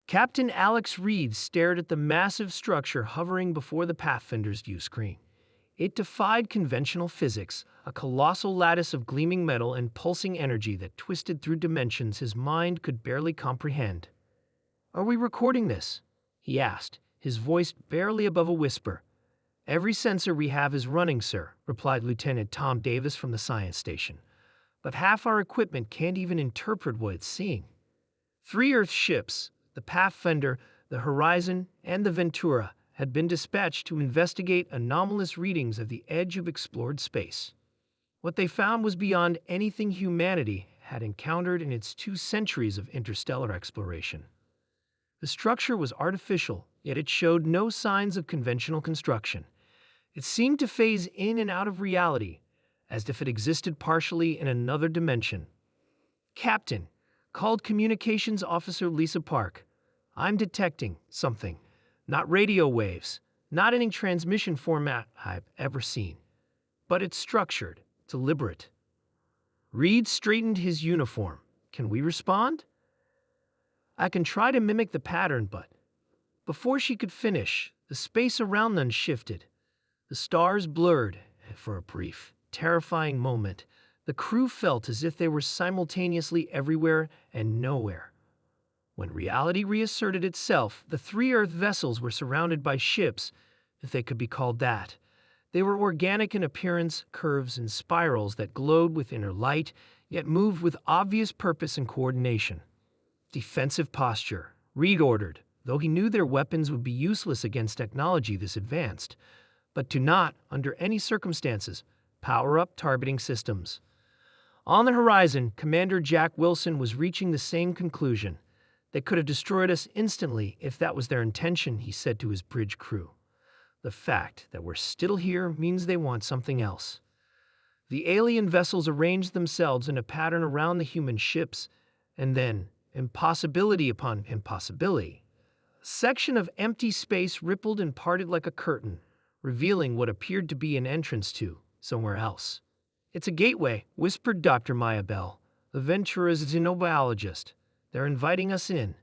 Captain Alex Reed stared at the massive structure hovering before the Pathfinder's view screen. It defied conventional physics, a colossal lattice of gleaming metal and pulsing energy that twisted through dimensions his mind could barely comprehend. "Are we recording this?" he asked, his voice barely above a whisper. "Every sensor we have is running, sir," replied Lieutenant Tom Davis from the science station. "But half our equipment can't even interpret what it's seeing." 3 Earth ships, the Pathfinder, the Horizon, and the Ventura, had been dispatched to investigate anomalous readings of the edge of explored space. What they found was beyond anything humanity had encountered in its 2 centuries of interstellar exploration. The structure was artificial, yet it showed no signs of conventional construction. It seemed to phase in and out of reality, as if it existed partially in another dimension. "Captain," called Communications Officer Lisa Park, "I'm detecting something. Not radio waves, not any transmission format I've ever seen. But it's structured, deliberate." Reed straightened his uniform. "Can we respond?" "I can try to mimic the pattern, but..." Before she could finish, the space around them shifted. The stars blurred, and for a brief, terrifying moment, the crew felt as if they were simultaneously everywhere and nowhere. When reality reasserted itself, the 3 Earth vessels were surrounded by ships, if they could be called that. They were organic in appearance, curves and spirals that glowed with inner light, yet moved with obvious purpose and coordination. "Defensive posture," Reed ordered, though he knew their weapons would be useless against technology this advanced. "But do not, under any circumstances, power up targeting systems." On the horizon, Commander Jack Wilson was reaching the same conclusion. "They could have destroyed us instantly if that was their intention," he said to his bridge crew. "The fact that we're still here means they want something else." The alien vessels arranged themselves in a pattern around the human ships, and then, impossibility upon impossibility, a section of empty space rippled and parted like a curtain, revealing what appeared to be an entrance to somewhere else. "It's a gateway," whispered Dr. Maya Bell, the Ventura's xenobiologist. "They're inviting us in."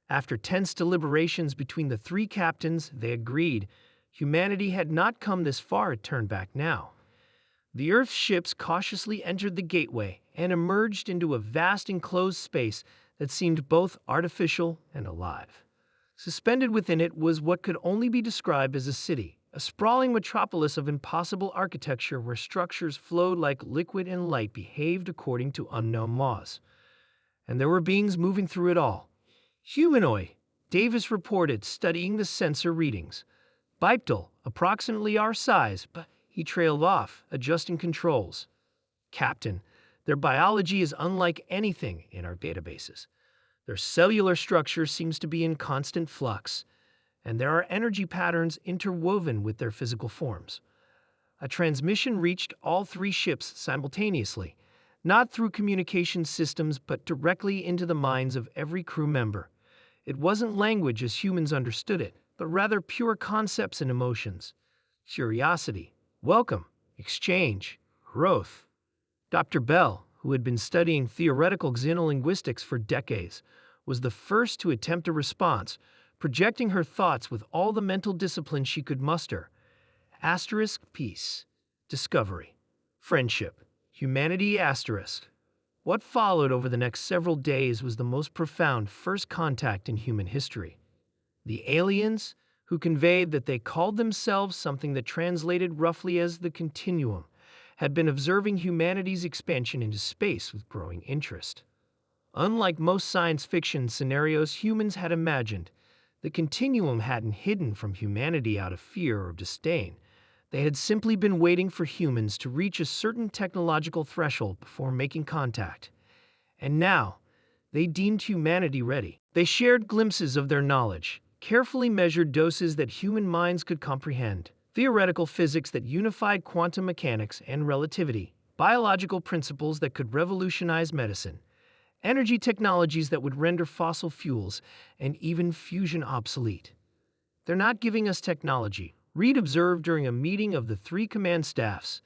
After tense deliberations between the 3 captains, they agreed. Humanity had not come this far to turn back now. The Earth ships cautiously entered the gateway and emerged into a vast enclosed space that seemed both artificial and alive. Suspended within it was what could only be described as a city, a sprawling metropolis of impossible architecture where structures flowed like liquid and light behaved according to unknown laws. And there were beings moving through it all. "Humanoid," Davis reported, studying the sensor readings. "Bipedal, approximately our size," but he trailed off, adjusting controls. "Captain, their biology is unlike anything in our databases. Their cellular structure seems to be in constant flux, and there are energy patterns interwoven with their physical forms." A transmission reached all 3 ships simultaneously, not through communication systems but directly into the minds of every crew member. It wasn't language as humans understood it, but rather pure concepts and emotions. Curiosity, welcome, exchange, growth. Dr. Bell, who had been studying theoretical xenolinguistics for decades, was the first to attempt a response, projecting her thoughts with all the mental discipline she could muster. Peace, discovery, friendship, humanity. What followed over the next several days was the most profound first contact in human history. The aliens, who conveyed that they called themselves something that translated roughly as the Continuum, had been observing humanity's expansion into space with growing interest. Unlike most science fiction scenarios humans had imagined, the Continuum hadn't hidden from humanity out of fear or disdain. They had simply been waiting for humans to reach a certain technological threshold before making contact. And now, they deemed humanity ready. They shared glimpses of their knowledge, carefully measured doses that human minds could comprehend, theoretical physics that unified quantum mechanics and relativity, biological principles that could revolutionize medicine, energy technologies that would render fossil fuels and even fusion obsolete. "They're not giving us technology," Reed observed during a meeting of the 3 command staffs.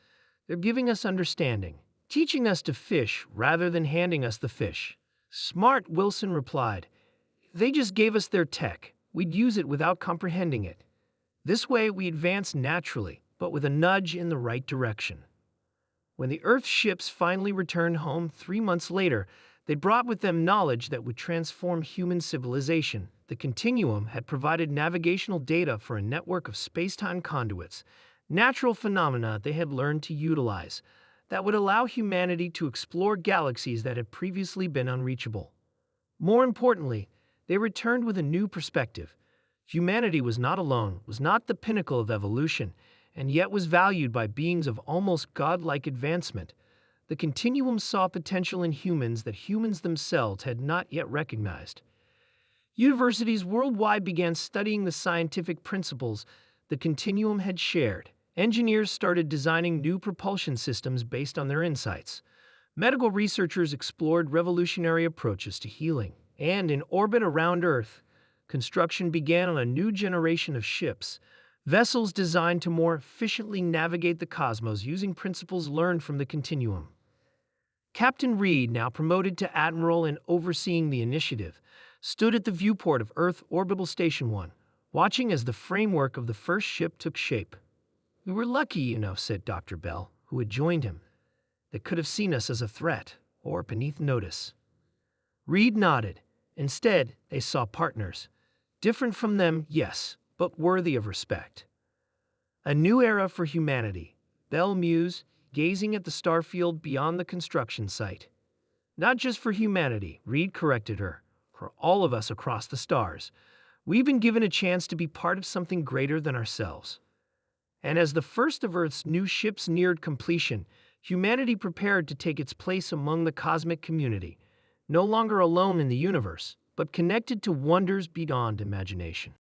"They're giving us understanding, teaching us to fish rather than handing us the fish." "Smart," Wilson replied. They just gave us their tech. We'd use it without comprehending it. This way, we advance naturally, but with a nudge in the right direction. When the Earth's ships finally returned home 3 months later, they brought with them knowledge that would transform human civilization. The Continuum had provided navigational data for a network of space-time conduits, natural phenomena they had learned to utilize, that would allow humanity to explore galaxies that had previously been unreachable. More importantly, they returned with a new perspective. Humanity was not alone, was not the pinnacle of evolution, and yet was valued by beings of almost godlike advancement. The Continuum saw potential in humans that humans themselves had not yet recognized. Universities worldwide began studying the scientific principles the Continuum had shared. Engineers started designing new propulsion systems based on their insights. Medical researchers explored revolutionary approaches to healing. And in orbit around Earth, construction began on a new generation of ships, vessels designed to more efficiently navigate the cosmos using principles learned from the Continuum. Captain Reed, now promoted to admiral and overseeing the initiative, stood at the viewport of Earth Orbital Station 1, watching as the framework of the first ship took shape. "We were lucky, said Dr. Bell, who had joined him. They could have seen us as a threat, or beneath notice." Reed nodded. Instead, they saw partners. Different from them, yes, but worthy of respect. A new era for humanity, Bell mused, gazing at the starfield beyond the construction site. Not just for humanity, Reed corrected her, for all of us across the stars. We've been given a chance to be part of something greater than ourselves. And as the first of Earth's new ships neared completion, humanity prepared to take its place among the cosmic community, no longer alone in the universe, but connected to wonders beyond imagination.